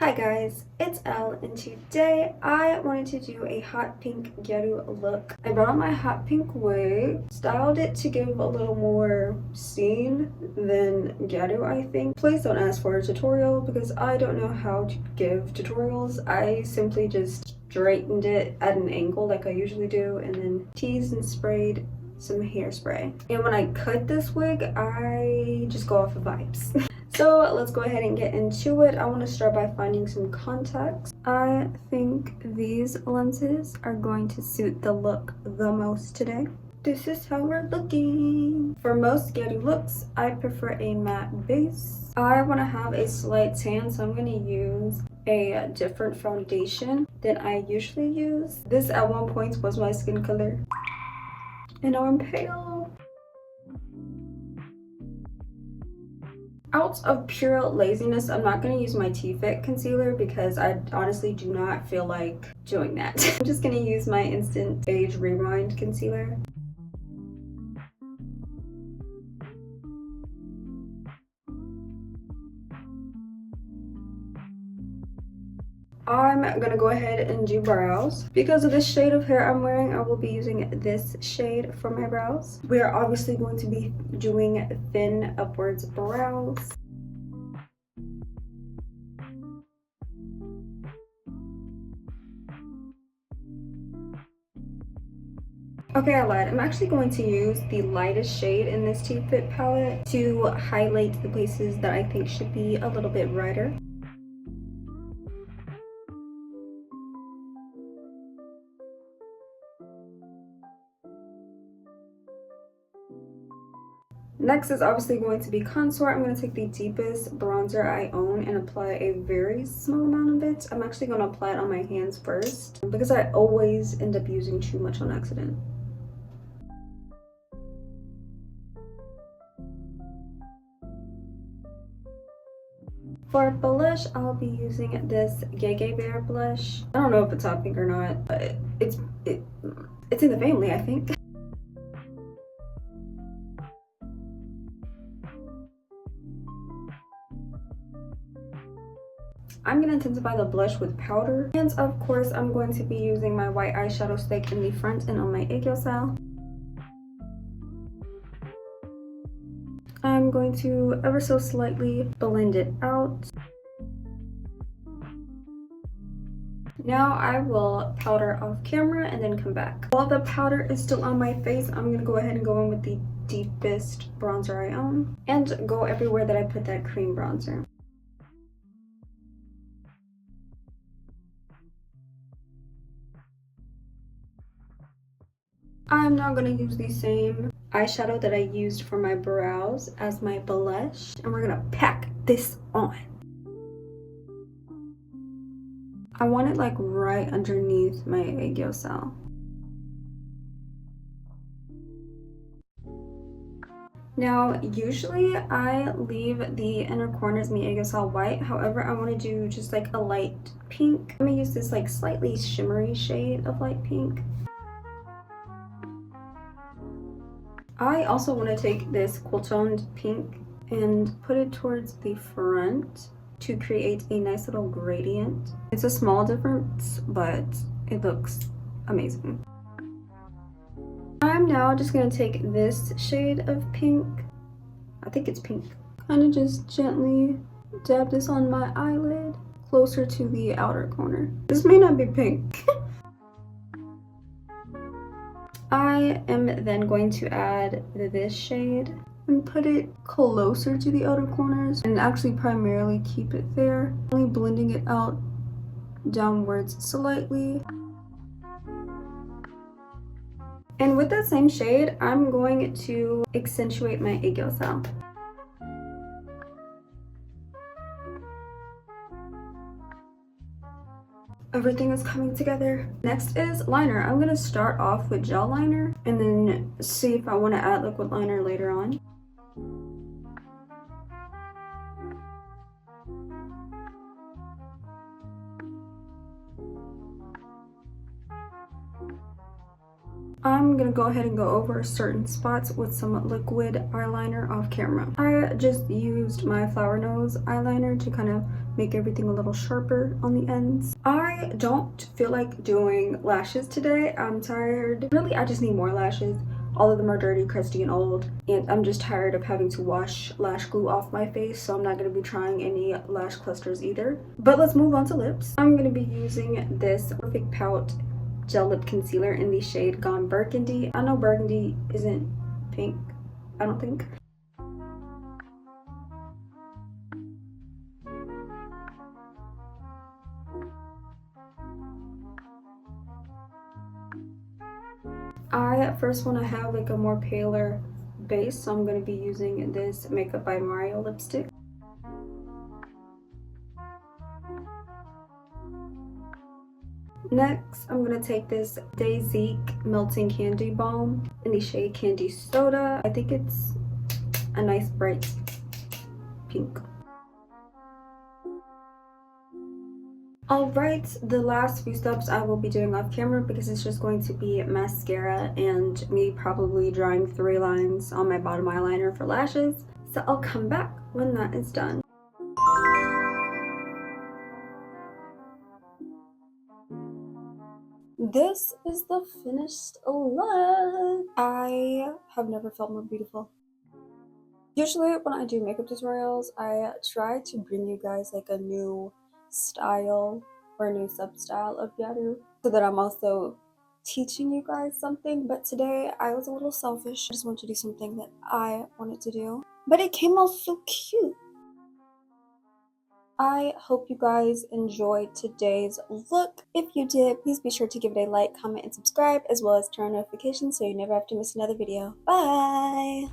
Hi guys, it's Elle, and today I wanted to do a hot pink Gyaru look. I brought out my hot pink wig, styled it to give a little more scene than Gyaru, I think. Please don't ask for a tutorial because I don't know how to give tutorials. I simply just straightened it at an angle like I usually do and then teased and sprayed some hairspray. And when I cut this wig, I just go off of vibes. So let's go ahead and get into it. I want to start by finding some contacts. I think these lenses are going to suit the look the most today. This is how we're looking. For most Gyaru looks, I prefer a matte base. I want to have a slight tan, so I'm going to use a different foundation than I usually use. This at one point was my skin color, and now I'm pale. Out of pure laziness, I'm not going to use my T-Fit concealer because I honestly do not feel like doing that. I'm just going to use my Instant Age Rewind concealer. I'm going to go ahead and do brows. Because of this shade of hair I'm wearing, I will be using this shade for my brows. We are obviously going to be doing thin upwards brows. Okay, I lied. I'm actually going to use the lightest shade in this T-Fit palette to highlight the places that I think should be a little bit brighter. Next is obviously going to be contour. I'm going to take the deepest bronzer I own and apply a very small amount of it. I'm actually going to apply it on my hands first because I always end up using too much on accident. For blush, I'll be using this Gege Bear blush. I don't know if it's hot pink or not, but it's in the family, I think. I'm going to intensify the blush with powder. And of course, I'm going to be using my white eyeshadow stick in the front and on my Gyaru. I'm going to ever so slightly blend it out. Now I will powder off camera and then come back. While the powder is still on my face, I'm going to go ahead and go in with the deepest bronzer I own and go everywhere that I put that cream bronzer. I'm now going to use the same eyeshadow that I used for my brows as my blush, and we're going to pack this on. I want it like right underneath my Gyaru. Now, usually I leave the inner corners of my Gyaru white. However, I want to do just like a light pink. I'm going to use this like slightly shimmery shade of light pink. I also want to take this cool toned pink and put it towards the front to create a nice little gradient. It's a small difference, but it looks amazing. I'm now just going to take this shade of pink. I think it's pink. Kind of just gently dab this on my eyelid closer to the outer corner. This may not be pink. I am then going to add this shade and put it closer to the outer corners and actually primarily keep it there, only blending it out downwards slightly. And with that same shade, I'm going to accentuate my Gyaru. Everything is coming together. Next is liner. I'm going to start off with gel liner and then see if I want to add liquid liner later on. I'm gonna go ahead and go over certain spots with some liquid eyeliner off camera. I just used my flower nose eyeliner to kind of make everything a little sharper on the ends. I don't feel like doing lashes today. I'm tired. Really, I just need more lashes. All of them are dirty, crusty, and old, and I'm just tired of having to wash lash glue off my face, so I'm not going to be trying any lash clusters either. But let's move on to lips. I'm going to be using this Perfect Pout gel lip concealer in the shade Gone Burgundy. I know burgundy isn't pink, I don't think. I first want to have like a more paler base, so I'm going to be using this Makeup by Mario lipstick. Next, I'm going to take this Dayzique Melting Candy Balm in the shade Candy Soda. I think it's a nice bright pink. Alright, the last few steps I will be doing off camera because it's just going to be mascara and me probably drawing 3 lines on my bottom eyeliner for lashes. So I'll come back when that is done. This is the finished look. I have never felt more beautiful. Usually when I do makeup tutorials, I try to bring you guys like a new style or a new sub-style of Gyaru so that I'm also teaching you guys something. But today I was a little selfish. I just wanted to do something that I wanted to do. But it came out so cute. I hope you guys enjoyed today's look. If you did, please be sure to give it a like, comment, and subscribe, as well as turn on notifications so you never have to miss another video. Bye!